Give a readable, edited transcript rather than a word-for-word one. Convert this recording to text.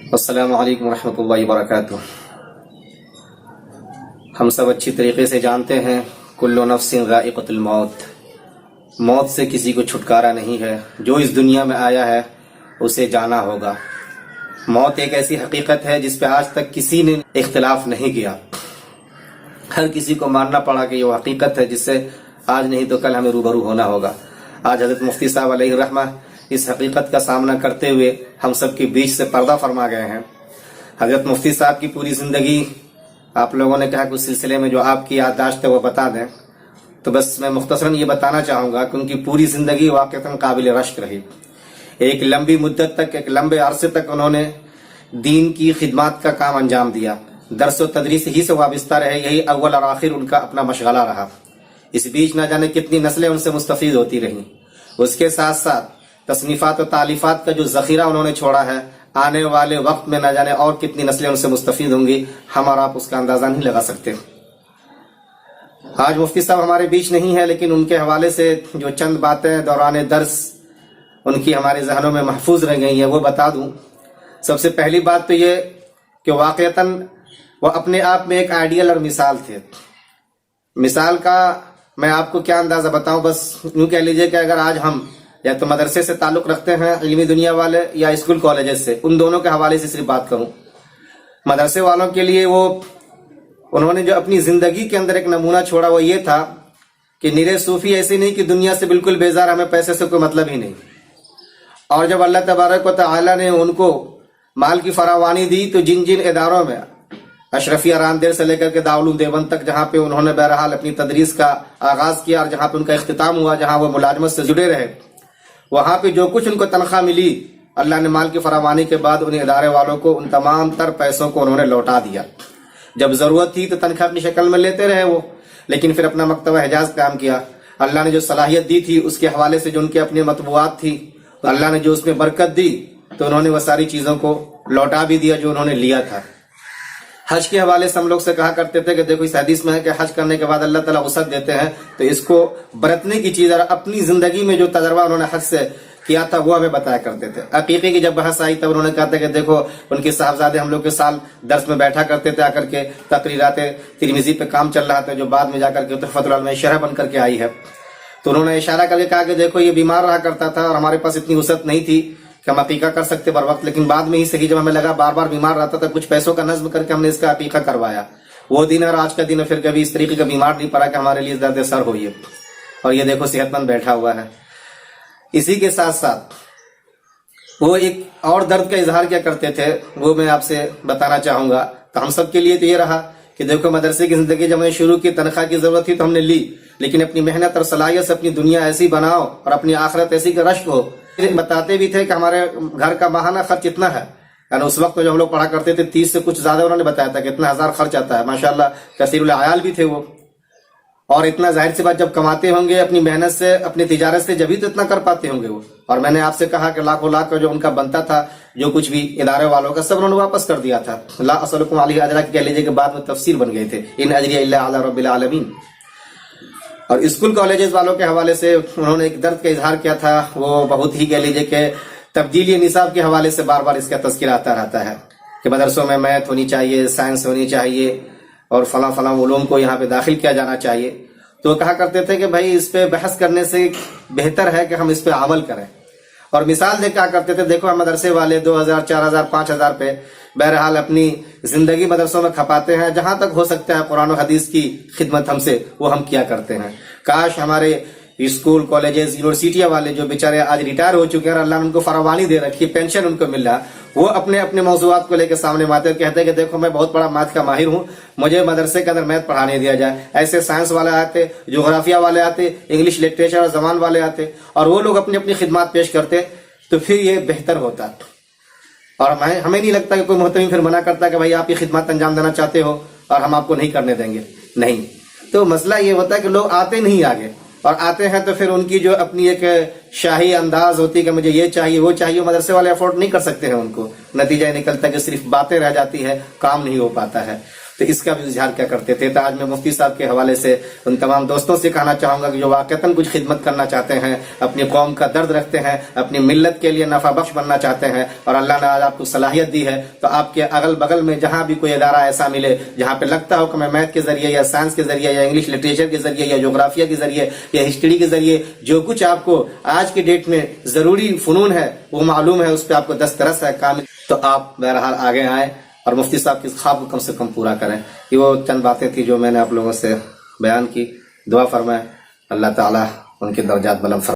السلام علیکم ورحمۃ اللہ وبرکاتہ۔ ہم سب اچھی طریقے سے جانتے ہیں کل نفس ذائقۃ الموت، موت سے کسی کو چھٹکارا نہیں ہے۔ جو اس دنیا میں آیا ہے اسے جانا ہوگا۔ موت ایک ایسی حقیقت ہے جس پہ آج تک کسی نے اختلاف نہیں کیا۔ ہر کسی کو ماننا پڑا کہ یہ حقیقت ہے جس سے آج نہیں تو کل ہمیں روبرو ہونا ہوگا۔ آج حضرت مفتی صاحب علیہ الرحمہ اس حقیقت کا سامنا کرتے ہوئے ہم سب کے بیچ سے پردہ فرما گئے ہیں۔ حضرت مفتی صاحب کی پوری زندگی آپ لوگوں نے کہا کہ اس سلسلے میں جو آپ کی یادداشت ہے وہ بتا دیں، تو بس میں مختصراً یہ بتانا چاہوں گا کہ ان کی پوری زندگی واقعتاً قابل رشک رہی۔ ایک لمبی مدت تک، ایک لمبے عرصے تک انہوں نے دین کی خدمات کا کام انجام دیا، درس و تدریس ہی سے وابستہ رہے، یہی اول اور آخر ان کا اپنا مشغلہ رہا۔ اس بیچ نہ جانے کتنی نسلیں ان سے مستفید ہوتی رہیں۔ اس کے ساتھ ساتھ تصنیفات و تالیفات کا جو ذخیرہ انہوں نے چھوڑا ہے، آنے والے وقت میں نہ جانے اور کتنی نسلیں ان سے مستفید ہوں گی، ہم اور آپ اس کا اندازہ نہیں لگا سکتے۔ آج مفتی صاحب ہمارے بیچ نہیں ہے، لیکن ان کے حوالے سے جو چند باتیں دوران درس ان کی ہمارے ذہنوں میں محفوظ رہ گئی ہیں وہ بتا دوں۔ سب سے پہلی بات تو یہ کہ واقعتاً وہ اپنے آپ میں ایک آئیڈیل اور مثال تھے۔ مثال کا میں آپ کو کیا اندازہ بتاؤں، بس یوں کہہ لیجئے کہ اگر آج ہم یا تو مدرسے سے تعلق رکھتے ہیں علمی دنیا والے یا اسکول کالجز سے، ان دونوں کے حوالے سے صرف بات کروں، مدرسے والوں کے لیے انہوں نے جو اپنی زندگی کے اندر ایک نمونہ چھوڑا وہ یہ تھا کہ نرے صوفی ایسے نہیں کہ دنیا سے بالکل بیزار، ہمیں پیسے سے کوئی مطلب ہی نہیں۔ اور جب اللہ تبارک و تعالی نے ان کو مال کی فراوانی دی تو جن جن اداروں میں اشرفیہ راندیر سے لے کر کے دارالعلوم دیوبند تک جہاں پہ انہوں نے بہرحال اپنی تدریس کا آغاز کیا اور جہاں پہ ان کا اختتام ہوا، جہاں وہ ملازمت سے جڑے رہے، وہاں پہ جو کچھ ان کو تنخواہ ملی، اللہ نے مال کی فراوانی کے بعد ان ادارے والوں کو ان تمام تر پیسوں کو انہوں نے لوٹا دیا۔ جب ضرورت تھی تو تنخواہ اپنی شکل میں لیتے رہے وہ، لیکن پھر اپنا مکتبہ حجاز قائم کیا۔ اللہ نے جو صلاحیت دی تھی اس کے حوالے سے جو ان کے اپنے مطبوعات تھی، اللہ نے جو اس میں برکت دی تو انہوں نے وہ ساری چیزوں کو لوٹا بھی دیا جو انہوں نے لیا تھا۔ حج کے حوالے سے ہم لوگ سے کہا کرتے تھے کہ دیکھو اس حدیث میں ہے کہ حج کرنے کے بعد اللہ تعالیٰ وسعت دیتے ہیں، تو اس کو برتنے کی چیز اور اپنی زندگی میں جو تجربہ انہوں نے حج سے کیا تھا وہ ہمیں بتایا کرتے تھے۔ عقیقے کی جب بحث آئی تب انہوں نے کہا تھا کہ دیکھو ان کے صاحبزادے ہم لوگ کے سال درس میں بیٹھا کرتے تھے، آ کر کے تقریرات ترمذی پہ کام چل رہا تھا جو بعد میں جا کر کے تحفۃ العلماء شرح بن کر کے آئی ہے، تو انہوں نے اشارہ کر کے کہا کہ دیکھو یہ بیمار رہا کرتا تھا اور ہمارے پاس اتنی وسعت نہیں تھی کہ ہم عقیقہ کر سکتے بر وقت، لیکن بعد میں ہی صحیح جب ہمیں لگا بار بار بیمار رہتا تھا، کچھ پیسوں کا نظم کر کے ہم نے اس کا عقیقہ کروایا۔ وہ دن اور آج کا دن پھر کبھی اس طریقے کا بیمار نہیں پڑا کہ ہمارے لیے درد سر ہو یہ، اور یہ دیکھو صحت مند بیٹھا ہوا ہے۔ اسی کے ساتھ ساتھ وہ ایک اور درد کا اظہار کیا کرتے تھے، وہ میں آپ سے بتانا چاہوں گا۔ تو ہم سب کے لیے تو یہ رہا کہ دیکھو مدرسے کی زندگی جب ہم نے شروع کی، تنخواہ کی ضرورت تھی تو ہم نے لی، لیکن اپنی محنت اور صلاحیت سے اپنی دنیا ایسی بناؤ اور اپنی آخرت ایسی کہ رشک ہو۔ بتاتے بھی تھے کہ ہمارے گھر کا ماہانہ خرچ اتنا ہے، یعنی اس وقت جو ہم لوگ پڑھا کرتے تھے 30 سے کچھ زیادہ انہوں نے بتایا تھا کہ اتنا ہزار خرچ آتا ہے۔ ماشاءاللہ کثیر العیال بھی تھے وہ، اور اتنا ظاہر سی بات جب کماتے ہوں گے اپنی محنت سے، اپنی تجارت سے، جبھی تو اتنا کر پاتے ہوں گے وہ۔ اور میں نے آپ سے کہا کہ لاکھوں لاکھ کا جو ان کا بنتا تھا، جو کچھ بھی ادارے والوں کا، سب انہوں نے واپس کر دیا تھا۔ لا اسألکم علیہ اجرا کہہ لیجیے کہ بعد میں تفسیر بن گئے تھے، ان اجریہ الا علی رب العالمین۔ اور اسکول کالجز والوں کے حوالے سے انہوں نے ایک درد کا اظہار کیا تھا، وہ بہت ہی کہہ لیجیے کہ تبدیلی نصاب کے حوالے سے بار بار اس کا تذکرہ آتا رہتا ہے کہ مدرسوں میں میتھ ہونی چاہیے، سائنس ہونی چاہیے، اور فلاں فلاں علوم کو یہاں پہ داخل کیا جانا چاہیے۔ تو کہا کرتے تھے کہ بھائی اس پہ بحث کرنے سے بہتر ہے کہ ہم اس پہ عمل کریں، اور مثال دے کہا کرتے تھے دیکھو ہم مدرسے والے 2000 4000 5000 پہ بہرحال اپنی زندگی مدرسوں میں کھپاتے ہیں، جہاں تک ہو سکتا ہے قرآن و حدیث کی خدمت ہم سے وہ ہم کیا کرتے ہیں۔ کاش ہمارے اسکول کالجز یونیورسٹیاں والے جو بیچارے آج ریٹائر ہو چکے ہیں اور اللہ نے ان کو فراوانی دے رکھی، پینشن ان کو مل رہا، وہ اپنے اپنے موضوعات کو لے کے سامنے آتے اور کہتے ہیں کہ دیکھو میں بہت بڑا میتھ کا ماہر ہوں، مجھے مدرسے کے اندر میتھ پڑھانے دیا جائے۔ ایسے سائنس والے آتے، جغرافیہ والے آتے، انگلش لٹریچر اور زبان والے آتے، اور وہ لوگ اپنی اپنی خدمات پیش کرتے، تو پھر یہ بہتر ہوتا۔ اور ہمیں نہیں لگتا کہ کوئی محترم پھر منع کرتا کہ بھائی آپ یہ خدمات انجام دینا چاہتے ہو اور ہم آپ کو نہیں کرنے دیں گے، نہیں۔ تو مسئلہ یہ ہوتا ہے کہ لوگ آتے نہیں آگے، اور آتے ہیں تو پھر ان کی جو اپنی ایک شاہی انداز ہوتی ہے کہ مجھے یہ چاہیے وہ چاہیے، مدرسے والے افورڈ نہیں کر سکتے ہیں ان کو، نتیجہ نکلتا ہے کہ صرف باتیں رہ جاتی ہے، کام نہیں ہو پاتا ہے۔ تو اس کا بھی اظہار کیا کرتے تھے. تو آج میں مفتی صاحب کے حوالے سے ان تمام دوستوں سے کہنا چاہوں گا کہ جو واقعتاً کچھ خدمت کرنا چاہتے ہیں، اپنی قوم کا درد رکھتے ہیں، اپنی ملت کے لیے نفع بخش بننا چاہتے ہیں، اور اللہ نے آج آپ کو صلاحیت دی ہے، تو آپ کے اگل بغل میں جہاں بھی کوئی ادارہ ایسا ملے جہاں پہ لگتا ہو کہ میں میتھ کے ذریعے یا سائنس کے ذریعے یا انگلش لٹریچر کے ذریعے یا جغرافیہ کے ذریعے یا ہسٹری کے ذریعے جو کچھ آپ کو آج کی ڈیٹ میں ضروری فنون ہے وہ معلوم ہے، اس پہ آپ کو دسترس ہے کامل، تو آپ بہرحال آگے آئیں اور مفتی صاحب کی خواب کو کم سے کم پورا کریں. یہ وہ چند باتیں تھی جو میں نے آپ لوگوں سے بیان کی. دعا فرمائیں اللہ تعالیٰ ان کے درجات بلند فرمائے.